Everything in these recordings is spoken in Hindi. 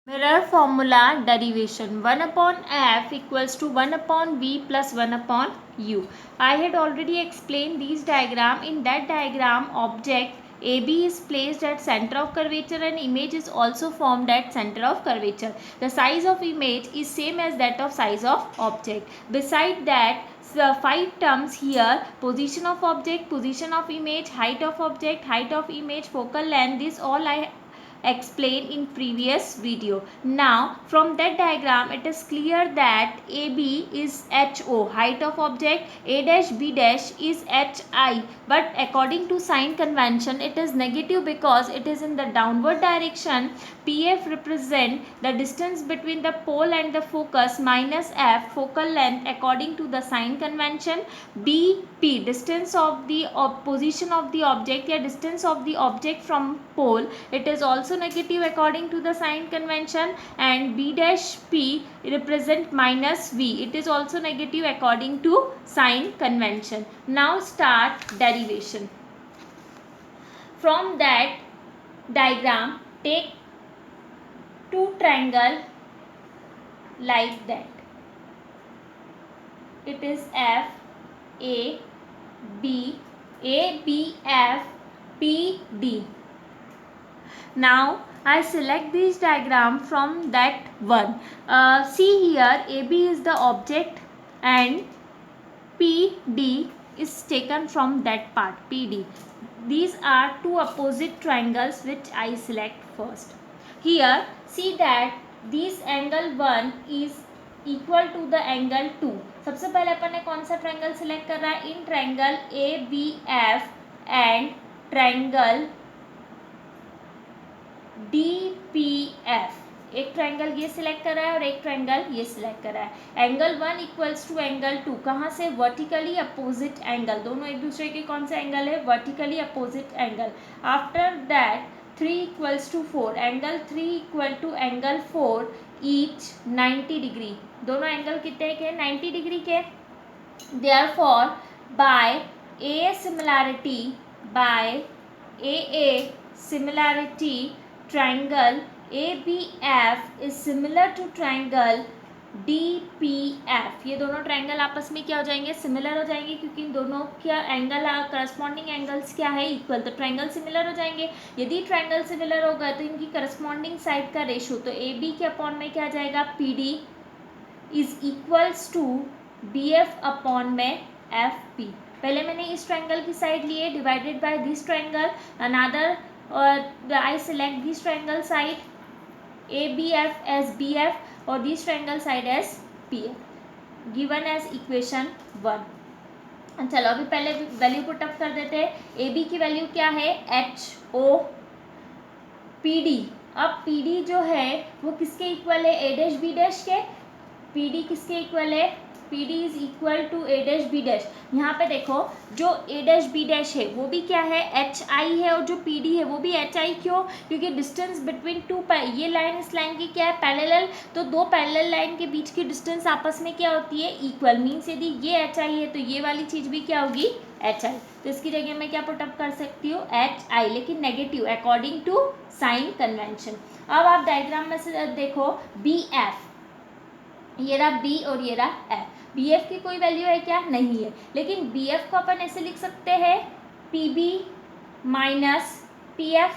Mirror formula derivation 1 upon f equals to 1 upon v plus 1 upon u. I had already explained these diagram. In that diagram, object AB is placed at center of curvature and image is also formed at center of curvature. The size of image is same as that of size of object. Beside that, the 5 terms here: position of object, position of image, height of object, height of image, focal length, this all I explained in previous video. Now from that diagram it is clear that AB is HO, height of object, A dash B dash is HI, but according to sign convention it is negative because it is in the downward direction. PF represent the distance between the pole and the focus minus F, focal length according to the sign convention. BP, distance of the position of the object या distance of the object from pole, it is also negative according to the sign convention. And B dash P represent minus V, it is also negative according to sign convention. Now start derivation. From that diagram, take two triangle like that. It is F A B F P D. Now I select this diagram from that one. See here, AB is the object and PD is taken from that part, PD. These are two opposite triangles which I select first. Here see that this angle 1 is equal to the angle 2. सबसे पहले अपन ने कौन सा ट्रायंगल सिलेक्ट कर रहा है? In triangle ABF and triangle DPF. एक ट्रायंगल ये सिलेक्ट कर रहा है और एक ट्रायंगल ये सिलेक्ट कर रहा है. Angle 1 equals to angle 2. कहाँ से? Vertically opposite angle. दोनों एक दूसरे के कौन सा एंगल है? Vertically opposite angle. After that 3 equals to 4. Angle 3 equal to angle 4 each 90 degree. दोनों एंगल कितने के? 90 डिग्री के. Therefore by AA similarity triangle ABF is similar to triangle DPF. ये दोनों ट्रायंगल आपस में क्या हो जाएंगे? सिमिलर हो जाएंगे, क्योंकि इन दोनों क्या एंगल करस्पॉन्डिंग एंगल्स क्या है? इक्वल. तो ट्रायंगल सिमिलर हो जाएंगे. यदि ट्रायंगल सिमिलर होगा तो इनकी करस्पॉन्डिंग साइड का रेशो, तो AB के अपॉन में क्या आ जाएगा? PD is equals to BF upon में FP. पहले मैंने इस ट्रायंगल की साइड लिए, divided by this triangle. Another I select this triangle side ABF as BF और this triangle side as PF, given as equation 1. चलो अभी पहले वैल्यू पुट अप कर देते हैं. AB की वैल्यू क्या है? HO. PD, अब PD जो है वो किसके इक्वल है? A डैश B डैश के. PD किसके इक्वल है? PD is equal to A dash B dash. यहाँ पे देखो, जो A डैश B डैश है वो भी क्या है? HI है, और जो PD है वो भी HI. क्यों? क्योंकि डिस्टेंस बिटवीन टू, ये लाइन इस लाइन की क्या है? पैरेलल. तो दो पैरेलल लाइन के बीच की डिस्टेंस आपस में क्या होती है? इक्वल. मीन्स यदि ये HI है तो ये वाली चीज़ भी क्या होगी? HI. तो इसकी जगह मैं क्या पुटअप कर सकती हूँ? HI, लेकिन negative according to sign convention. अब आप डायग्राम में से देखो, BF, ये रहा B और ये रहा F. BF की कोई वैल्यू है क्या? नहीं है. लेकिन BF को अपन ऐसे लिख सकते हैं PB माइनस PF.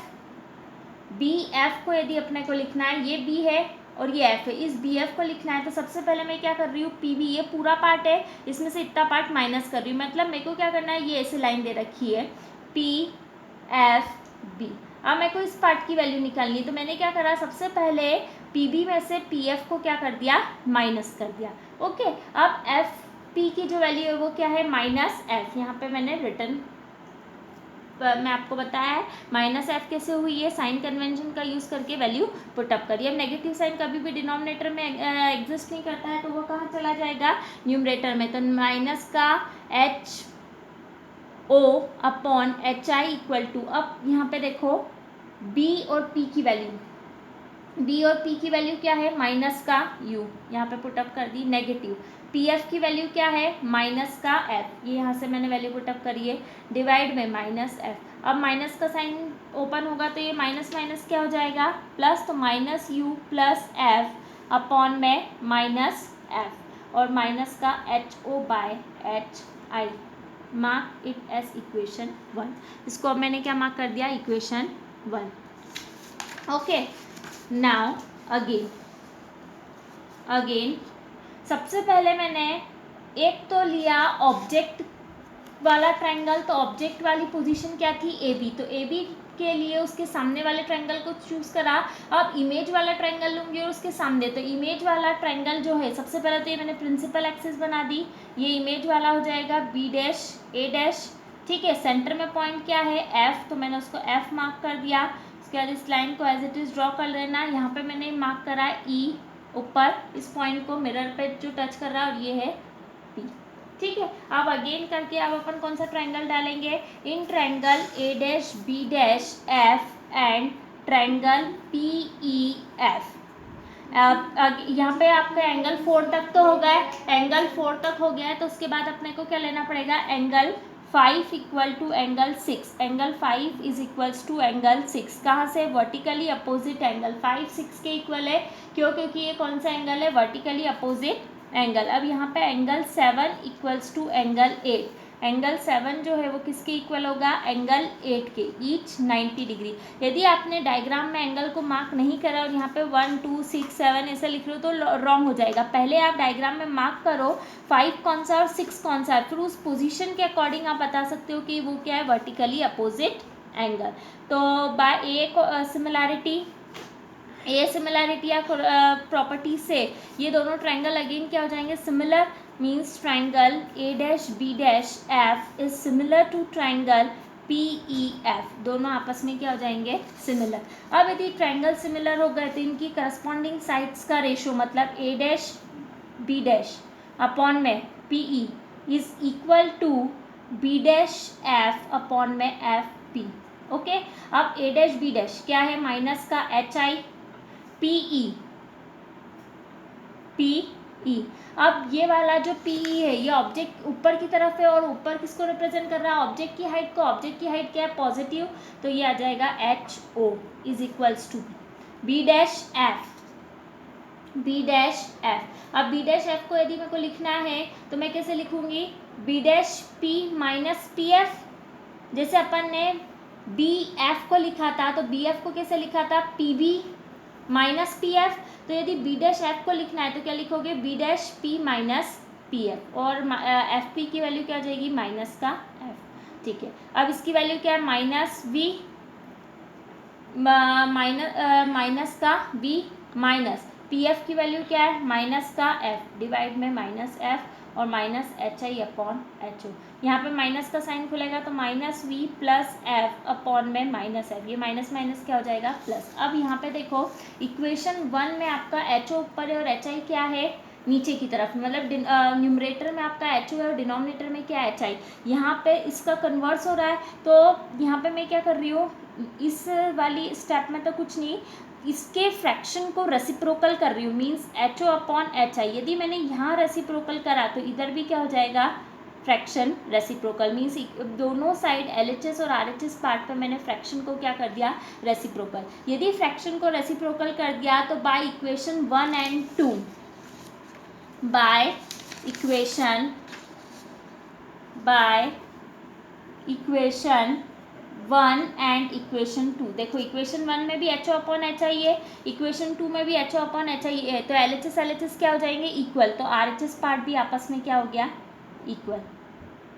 BF को यदि अपने को लिखना है, ये B है और ये F है, इस BF को लिखना है, तो सबसे पहले मैं क्या कर रही हूँ? PB, ये पूरा पार्ट है, इसमें से इतना पार्ट माइनस कर रही हूँ. मतलब मेरे को क्या करना है? ये ऐसे लाइन दे रखी है PFB. अब मेरे को इस पार्ट की वैल्यू निकालनी है, तो मैंने क्या करा? सबसे पहले PB में से PF को क्या कर दिया? माइनस कर दिया. ओके. अब FP की जो वैल्यू है वो क्या है? Minus F. यहाँ पे मैंने रिटर्न मैं आपको बताया है. माइनस F कैसे हुई है? साइन कन्वेंशन का यूज़ करके वैल्यू पुटअप करिए. अब नेगेटिव साइन कभी भी डिनोमिनेटर में एग्जिस्ट नहीं करता है, तो वो कहाँ चला जाएगा? न्यूमरेटर में. तो माइनस का HO upon HI equal to, अब यहाँ पे देखो B और P की वैल्यू, B और P की वैल्यू क्या है? माइनस का U, यहाँ पे पुटअप कर दी. नेगेटिव. PF की वैल्यू क्या है? माइनस का F, ये यहाँ से मैंने वैल्यू पुटअप करी है. डिवाइड में माइनस F. अब माइनस का साइन ओपन होगा तो ये माइनस माइनस क्या हो जाएगा प्लस, तो minus U plus F upon में माइनस एफ और माइनस का H O by H I, mark it as equation 1। इसको अब मैंने क्या मार्क कर दिया, इक्वेशन 1। ओके, नाउ अगेन सबसे पहले मैंने एक तो लिया ऑब्जेक्ट वाला ट्रायंगल, तो ऑब्जेक्ट वाली पोजीशन क्या थी ए बी, तो ए बी के लिए उसके सामने वाले ट्रायंगल को चूज करा। अब इमेज वाला ट्रायंगल लूंगी और उसके सामने, तो इमेज वाला ट्रायंगल जो है सबसे पहले तो ये मैंने प्रिंसिपल एक्सिस बना दी, ये इमेज वाला हो जाएगा बी डैश ए डैश, ठीक है। सेंटर में पॉइंट क्या है एफ, तो मैंने उसको एफ मार्क कर दिया। उसके बाद इस लाइन को एज इट इज ड्रॉ कर लेना। यहाँ पे मैंने मार्क करा है ई ऊपर, इस पॉइंट को मिरर पे जो टच कर रहा है, और ये है पी, ठीक है। अब अगेन करके अब अपन कौन सा ट्रायंगल डालेंगे, in triangle A dash B dash F and triangle P E F. यहाँ पे आपका एंगल 4 तक तो हो गया, एंगल 4 तक हो गया है, तो उसके बाद अपने को क्या लेना पड़ेगा, angle 5 equal to angle 6, angle 5 is equals to angle 6। कहाँ से, वर्टिकली अपोजिट एंगल 5 6 के इक्वल है, क्यों, क्योंकि ये कौन सा एंगल है, वर्टिकली अपोजिट एंगल। अब यहाँ पे angle 7 equals to angle 8, angle 7 जो है वो किसके इक्वल होगा, एंगल 8 के, ईच 90 डिग्री। यदि आपने डायग्राम में एंगल को मार्क नहीं करा और यहाँ पे 1 2 6 7 ऐसा लिख रहे हो तो रॉन्ग हो जाएगा। पहले आप डायग्राम में मार्क करो 5 कौन सा और 6 कौन सा है, फिर उस पोजीशन के अकॉर्डिंग आप बता सकते हो कि वो क्या है, वर्टिकली अपोजिट एंगल। तो बाय ए सिमिलैरिटी या प्रॉपर्टी से ये दोनों ट्रायंगल अगेन क्या हो जाएंगे, similar, means triangle A dash B dash F is similar to triangle P E F, दोनों आपस में क्या हो जाएंगे, सिमिलर। अब यदि ट्रायंगल सिमिलर हो गए तो इनकी करस्पॉन्डिंग साइड्स का रेशो, मतलब A dash B dash upon में P E is equal to B dash F upon में एफ पी। ओके, अब ए डैश बी डैश क्या है, माइनस का एच आई पी ई। अब ये वाला जो पी ई है ये ऑब्जेक्ट ऊपर की तरफ है, और ऊपर किसको रिप्रेजेंट कर रहा है, ऑब्जेक्ट की हाइट को। ऑब्जेक्ट की हाइट क्या है, पॉजिटिव, तो ये आ जाएगा H O is equals to B dash F, B dash F. अब बी डैश एफ को यदि मेरे को लिखना है तो मैं कैसे लिखूंगी, B dash P minus P F. जैसे अपन ने बी एफ को लिखा था तो बी एफ को कैसे लिखा था, P B minus P F. तो यदि बी डैश एफ को लिखना है तो क्या लिखोगे, B dash P minus P F, और एफ पी की वैल्यू क्या हो जाएगी, माइनस का एफ, ठीक है। अब इसकी वैल्यू क्या है, माइनस वी माइनस का वी माइनस पी एफ की वैल्यू क्या है, माइनस का एफ डिवाइड में माइनस एफ और minus H I upon H O. यहाँ पे माइनस का साइन खुलेगा तो minus V plus F upon में माइनस एफ, ये माइनस माइनस क्या हो जाएगा, प्लस। अब यहाँ पे देखो इक्वेशन 1 में आपका एच ओ ऊपर है और एच आई क्या है, नीचे की तरफ, मतलब न्यूमरेटर में आपका एच ओ है और डिनोमिनेटर में क्या है, एच आई। यहाँ पे इसका कन्वर्स हो रहा है, तो यहाँ पे मैं क्या कर रही हूँ, इस वाली स्टेप में तो कुछ नहीं, इसके फ्रैक्शन को रेसिप्रोकल कर रही हूँ, means H O upon H I. यदि मैंने यहाँ रेसिप्रोकल करा तो इधर भी क्या हो जाएगा, फ्रैक्शन रेसिप्रोकल, मीन्स दोनों साइड एल एच एस और आर एच एस पार्ट पे मैंने फ्रैक्शन को क्या कर दिया, रेसिप्रोकल। यदि फ्रैक्शन को रेसिप्रोकल कर दिया तो by equation 1 and 2, by equation 1 and equation 2, देखो इक्वेशन 1 में भी H O upon H I है, इक्वेशन 2 में भी H O upon H I है, तो एल एच एस क्या हो जाएंगे, इक्वल, तो आर एच एस पार्ट भी आपस में क्या हो गया, इक्वल,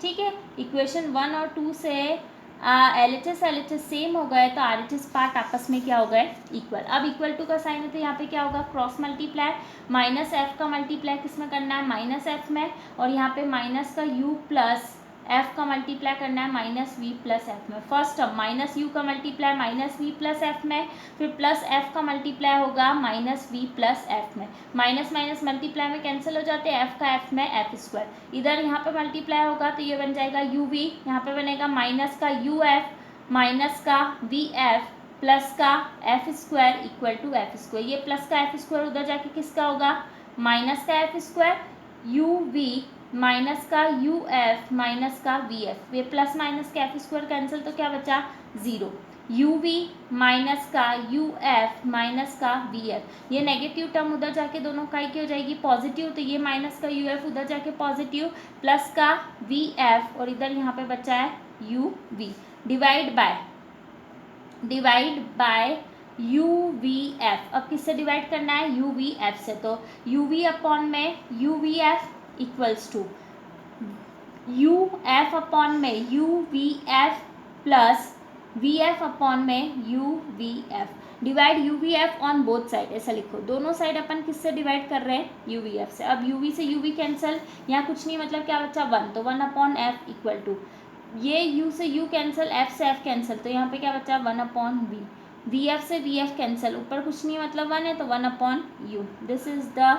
ठीक है। इक्वेशन 1 और 2 से एल एच एस सेम हो गए तो आर एच एस पार्ट आपस में क्या हो गए, इक्वल। अब इक्वल टू का साइन है तो यहाँ पे क्या होगा, क्रॉस मल्टीप्लाई, माइनस एफ का मल्टीप्लाई किस में करना है, माइनस एफ में, और यहाँ पे माइनस का यू प्लस एफ का मल्टीप्लाई करना है माइनस वी प्लस एफ में। फर्स्ट टर्म माइनस यू का multiply minus V plus F में, फिर प्लस एफ का मल्टीप्लाई होगा माइनस वी प्लस एफ में। माइनस माइनस मल्टीप्लाई में कैंसिल हो जाते हैं, एफ का एफ में एफ स्क्वायर, इधर यहाँ पे मल्टीप्लाई होगा तो ये बन जाएगा यू वी, यहाँ पे बनेगा माइनस का यू एफ माइनस का वी एफ प्लस का F square equal to F square. ये प्लस का एफ स्क्वायर उधर जाके किसका होगा, माइनस का F square, U V minus का यू एफ माइनस का वी एफ, ये प्लस माइनस का एफ स्क्वायर कैंसिल, तो क्या बचा 0। यू वी माइनस का यू एफ माइनस का वी एफ, ये नेगेटिव टर्म उधर जाके दोनों का की हो जाएगी पॉजिटिव, तो ये माइनस का यू एफ उधर जाके पॉजिटिव, प्लस का वी एफ और इधर यहाँ पे बचा है U V, divide by U V F. अब किससे डिवाइड करना है, यू वी एफ से, तो यू वी अपॉन में U V F equals to U F upon में U V F plus V F upon में U V F, divide U V F on both side, ऐसा लिखो, दोनों साइड अपन किससे डिवाइड कर रहे हैं, यू वी एफ से। अब यू वी से यू वी कैंसिल, यहाँ कुछ नहीं, मतलब क्या बचा 1, तो 1 अपॉन एफ इक्वल टू, ये u से u कैंसिल, f से f कैंसिल, तो यहाँ पे क्या बचा 1 अपॉन v, वी एफ से वी एफ कैंसिल, ऊपर कुछ नहीं मतलब 1 है, तो 1 upon u। This is the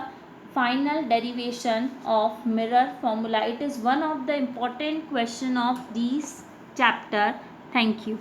final derivation of mirror formula. It is one of the important question of this chapter. Thank you.